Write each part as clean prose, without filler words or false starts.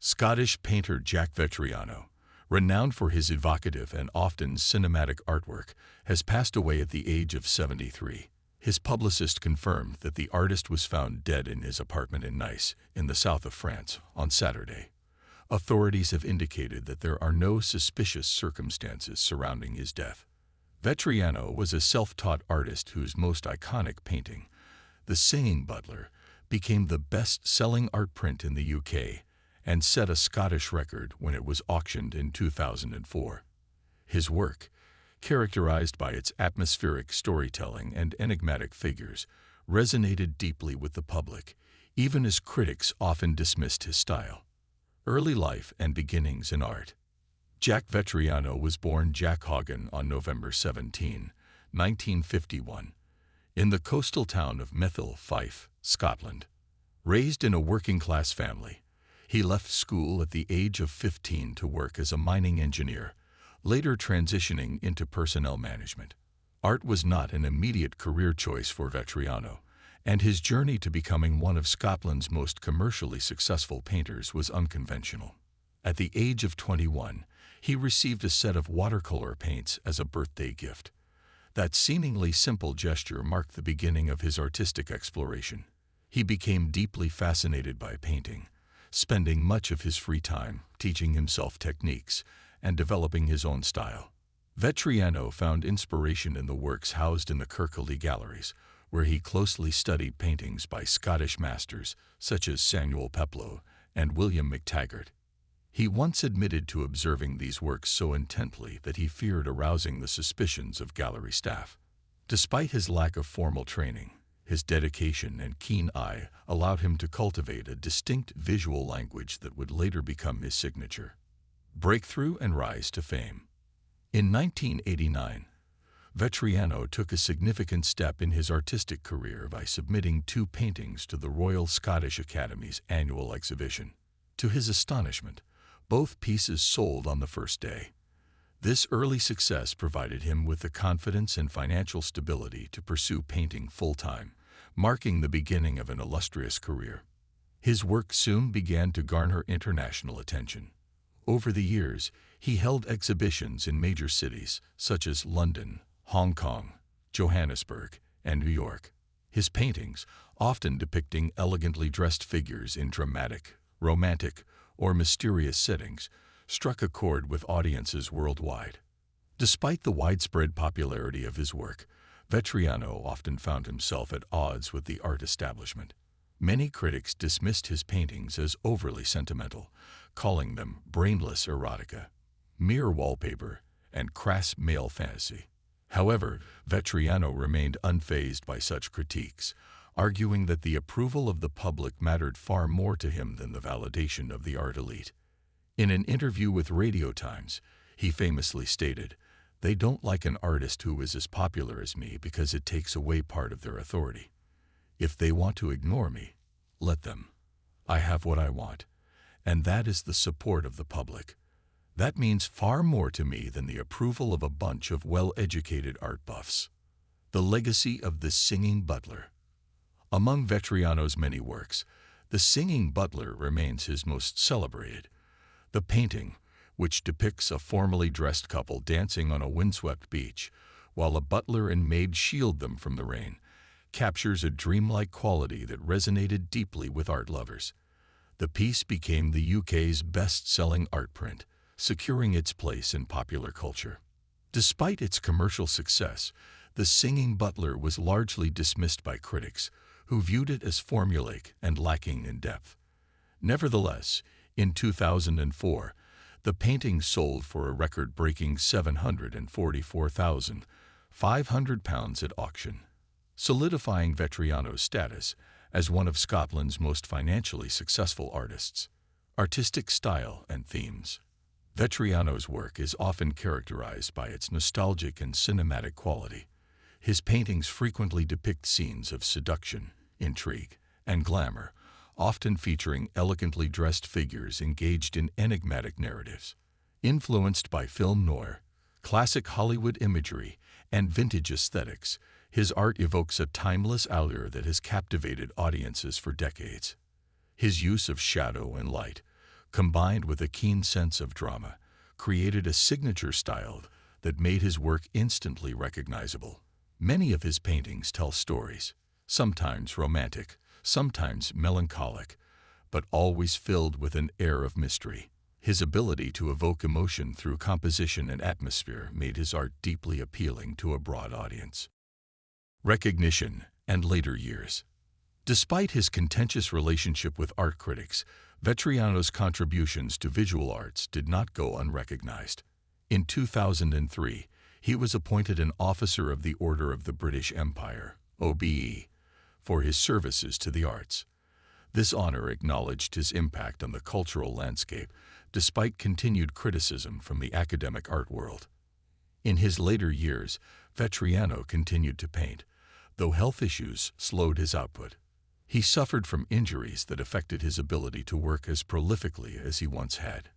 Scottish painter Jack Vettriano, renowned for his evocative and often cinematic artwork, has passed away at the age of 73. His publicist confirmed that the artist was found dead in his apartment in Nice, in the south of France, on Saturday. Authorities have indicated that there are no suspicious circumstances surrounding his death. Vettriano was a self-taught artist whose most iconic painting, The Singing Butler, became the best-selling art print in the UK and set a Scottish record when it was auctioned in 2004. His work, characterized by its atmospheric storytelling and enigmatic figures, resonated deeply with the public, even as critics often dismissed his style. Early life and beginnings in art. Jack Vettriano was born Jack Hoggan on November 17, 1951, in the coastal town of Methil, Fife, Scotland. Raised in a working-class family, he left school at the age of 15 to work as a mining engineer, later transitioning into personnel management. Art was not an immediate career choice for Vettriano, and his journey to becoming one of Scotland's most commercially successful painters was unconventional. At the age of 21, he received a set of watercolor paints as a birthday gift. That seemingly simple gesture marked the beginning of his artistic exploration. He became deeply fascinated by painting, spending much of his free time teaching himself techniques and developing his own style. Vettriano found inspiration in the works housed in the Kirkcaldy galleries, where he closely studied paintings by Scottish masters such as Samuel Peploe and William McTaggart. He once admitted to observing these works so intently that he feared arousing the suspicions of gallery staff. Despite his lack of formal training, his dedication and keen eye allowed him to cultivate a distinct visual language that would later become his signature. Breakthrough and rise to fame. In 1989, Vettriano took a significant step in his artistic career by submitting 2 paintings to the Royal Scottish Academy's annual exhibition. To his astonishment, both pieces sold on the first day. This early success provided him with the confidence and financial stability to pursue painting full-time, marking the beginning of an illustrious career. His work soon began to garner international attention. Over the years, he held exhibitions in major cities such as London, Hong Kong, Johannesburg, and New York. His paintings, often depicting elegantly dressed figures in dramatic, romantic, or mysterious settings, struck a chord with audiences worldwide. Despite the widespread popularity of his work, Vettriano often found himself at odds with the art establishment. Many critics dismissed his paintings as overly sentimental, calling them brainless erotica, mere wallpaper, and crass male fantasy. However, Vettriano remained unfazed by such critiques, arguing that the approval of the public mattered far more to him than the validation of the art elite. In an interview with Radio Times, he famously stated, "They don't like an artist who is as popular as me because it takes away part of their authority. If they want to ignore me, let them. I have what I want, and that is the support of the public. That means far more to me than the approval of a bunch of well-educated art buffs." The legacy of The Singing Butler. Among Vettriano's many works, The Singing Butler remains his most celebrated. The painting, which depicts a formally dressed couple dancing on a windswept beach, while a butler and maid shield them from the rain, captures a dreamlike quality that resonated deeply with art lovers. The piece became the UK's best-selling art print, securing its place in popular culture. Despite its commercial success, The Singing Butler was largely dismissed by critics, who viewed it as formulaic and lacking in depth. Nevertheless, in 2004, the painting sold for a record-breaking £744,500 at auction, solidifying Vettriano's status as one of Scotland's most financially successful artists. Artistic style and themes. Vettriano's work is often characterized by its nostalgic and cinematic quality. His paintings frequently depict scenes of seduction, intrigue, and glamour, often featuring elegantly dressed figures engaged in enigmatic narratives. Influenced by film noir, classic Hollywood imagery, and vintage aesthetics, his art evokes a timeless allure that has captivated audiences for decades. His use of shadow and light, combined with a keen sense of drama, created a signature style that made his work instantly recognizable. Many of his paintings tell stories, sometimes romantic, sometimes melancholic, but always filled with an air of mystery. His ability to evoke emotion through composition and atmosphere made his art deeply appealing to a broad audience. Recognition and later years. Despite his contentious relationship with art critics, Vettriano's contributions to visual arts did not go unrecognized. In 2003, he was appointed an Officer of the Order of the British Empire, OBE, for his services to the arts. This honor acknowledged his impact on the cultural landscape, despite continued criticism from the academic art world. In his later years, Vettriano continued to paint, though health issues slowed his output. He suffered from injuries that affected his ability to work as prolifically as he once had.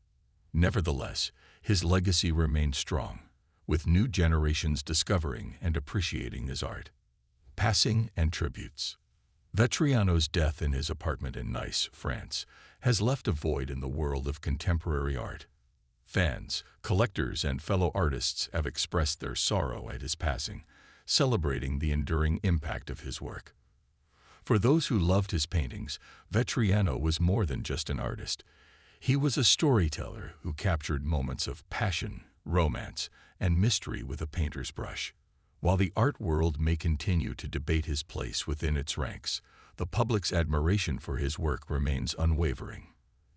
Nevertheless, his legacy remained strong, with new generations discovering and appreciating his art. Passing and tributes. Vettriano's death in his apartment in Nice, France, has left a void in the world of contemporary art. Fans, collectors, and fellow artists have expressed their sorrow at his passing, celebrating the enduring impact of his work. For those who loved his paintings, Vettriano was more than just an artist. He was a storyteller who captured moments of passion, romance, and mystery with a painter's brush. While the art world may continue to debate his place within its ranks, the public's admiration for his work remains unwavering.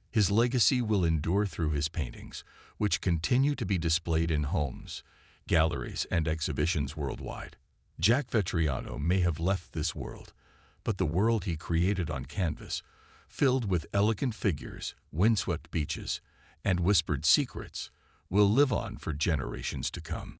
His legacy will endure through his paintings, which continue to be displayed in homes, galleries, and exhibitions worldwide. Jack Vettriano may have left this world, but the world he created on canvas, filled with elegant figures, windswept beaches, and whispered secrets, will live on for generations to come.